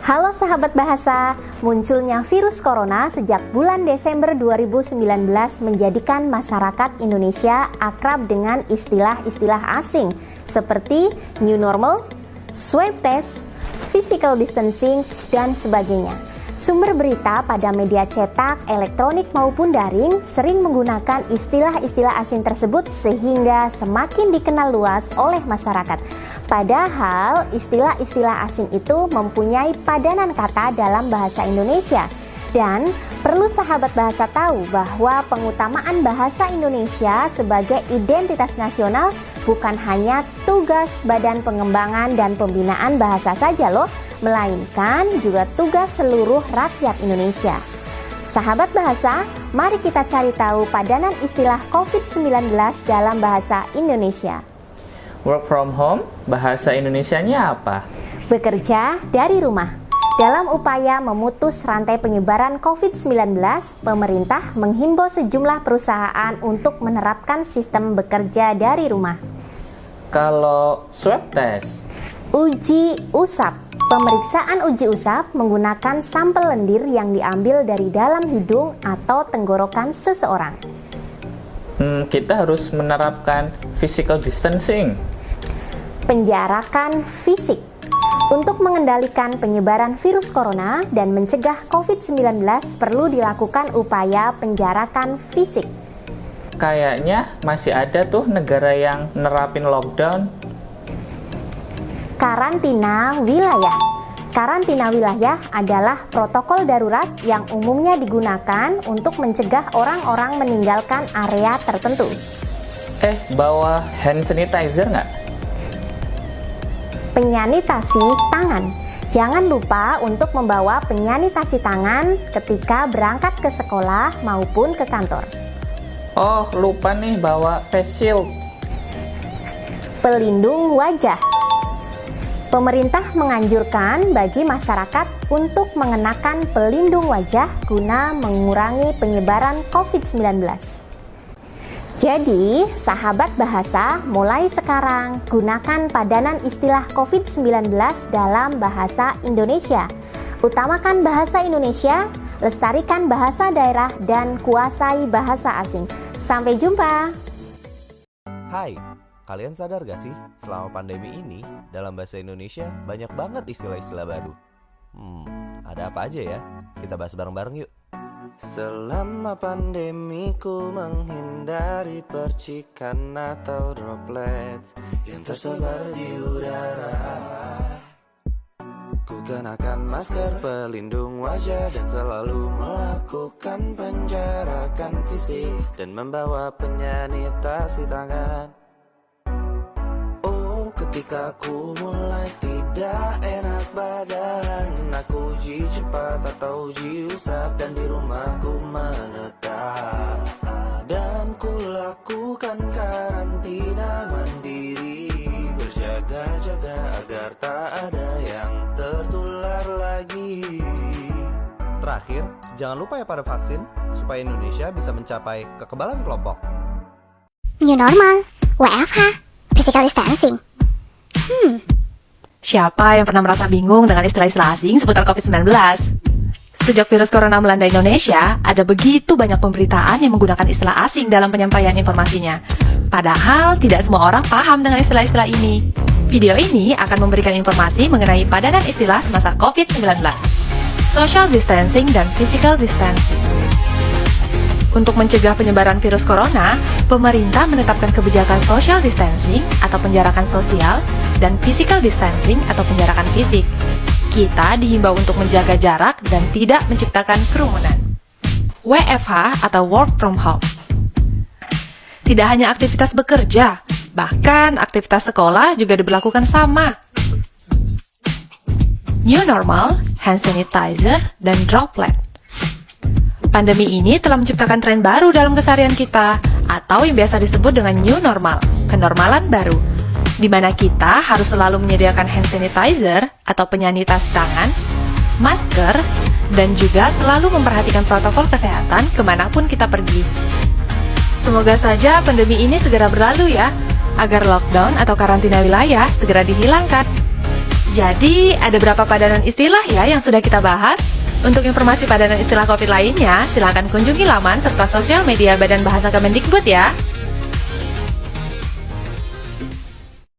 Halo sahabat bahasa, munculnya virus corona sejak bulan Desember 2019 menjadikan masyarakat Indonesia akrab dengan istilah-istilah asing seperti new normal, swab test, physical distancing, dan sebagainya. Sumber berita pada media cetak, elektronik maupun daring sering menggunakan istilah-istilah asing tersebut sehingga semakin dikenal luas oleh masyarakat. Padahal istilah-istilah asing itu mempunyai padanan kata dalam bahasa Indonesia. Dan perlu sahabat bahasa tahu bahwa pengutamaan bahasa Indonesia sebagai identitas nasional bukan hanya tugas Badan Pengembangan dan Pembinaan Bahasa saja loh, melainkan juga tugas seluruh rakyat Indonesia. Sahabat bahasa, mari kita cari tahu padanan istilah COVID-19 dalam bahasa Indonesia. Work from home, bahasa Indonesianya apa? Bekerja dari rumah. Dalam upaya memutus rantai penyebaran COVID-19, pemerintah menghimbau sejumlah perusahaan untuk menerapkan sistem bekerja dari rumah. Kalau swab test, Uji usap. Pemeriksaan uji usap menggunakan sampel lendir yang diambil dari dalam hidung atau tenggorokan seseorang. Kita harus menerapkan physical distancing. Penjarakan fisik. Untuk mengendalikan penyebaran virus corona dan mencegah COVID-19 perlu dilakukan upaya penjarakan fisik. Kayaknya masih ada tuh negara yang nerapin lockdown. Karantina wilayah. Karantina wilayah adalah protokol darurat yang umumnya digunakan untuk mencegah orang-orang meninggalkan area tertentu. Bawa hand sanitizer nggak? Penyanitasi tangan. Jangan lupa untuk membawa penyanitasi tangan ketika berangkat ke sekolah maupun ke kantor. Oh, lupa nih bawa face shield. Pelindung wajah. Pemerintah menganjurkan bagi masyarakat untuk mengenakan pelindung wajah guna mengurangi penyebaran COVID-19. Jadi, sahabat bahasa, mulai sekarang gunakan padanan istilah COVID-19 dalam bahasa Indonesia. Utamakan bahasa Indonesia, lestarikan bahasa daerah, dan kuasai bahasa asing. Sampai jumpa! Hai, kalian sadar gak sih, selama pandemi ini, dalam bahasa Indonesia banyak banget istilah-istilah baru. Ada apa aja ya? Kita bahas bareng-bareng yuk. Selama pandemi ku menghindari percikan atau droplets yang tersebar di udara. Ku kenakan masker pelindung wajah dan selalu melakukan penjarakan fisik dan membawa penyanitasi tangan. Ketika ku mulai tidak enak badan, aku uji cepat atau uji usap dan di rumahku menetap. Dan ku lakukan karantina mandiri, berjaga-jaga agar tak ada yang tertular lagi. Terakhir, jangan lupa ya pada vaksin, supaya Indonesia bisa mencapai kekebalan kelompok. New normal, WFH, physical distancing. Siapa yang pernah merasa bingung dengan istilah-istilah asing seputar COVID-19? Sejak virus corona melanda Indonesia, ada begitu banyak pemberitaan yang menggunakan istilah asing dalam penyampaian informasinya. Padahal, tidak semua orang paham dengan istilah-istilah ini. Video ini akan memberikan informasi mengenai padanan istilah semasa COVID-19. Social distancing dan physical distancing. Untuk mencegah penyebaran virus corona, pemerintah menetapkan kebijakan social distancing atau penjarakan sosial dan physical distancing atau penjarakan fisik. Kita dihimbau untuk menjaga jarak dan tidak menciptakan kerumunan. WFH atau work from home. Tidak hanya aktivitas bekerja, bahkan aktivitas sekolah juga diberlakukan sama. New normal, hand sanitizer, dan droplet. Pandemi ini telah menciptakan tren baru dalam keseharian kita, atau yang biasa disebut dengan new normal, kenormalan baru, di mana kita harus selalu menyediakan hand sanitizer atau penyanitasi tangan, masker, dan juga selalu memperhatikan protokol kesehatan kemanapun kita pergi. Semoga saja pandemi ini segera berlalu ya, agar lockdown atau karantina wilayah segera dihilangkan. Jadi, ada berapa padanan istilah ya yang sudah kita bahas? Untuk informasi padanan istilah COVID lainnya, silakan kunjungi laman serta sosial media Badan Bahasa Kemendikbud ya.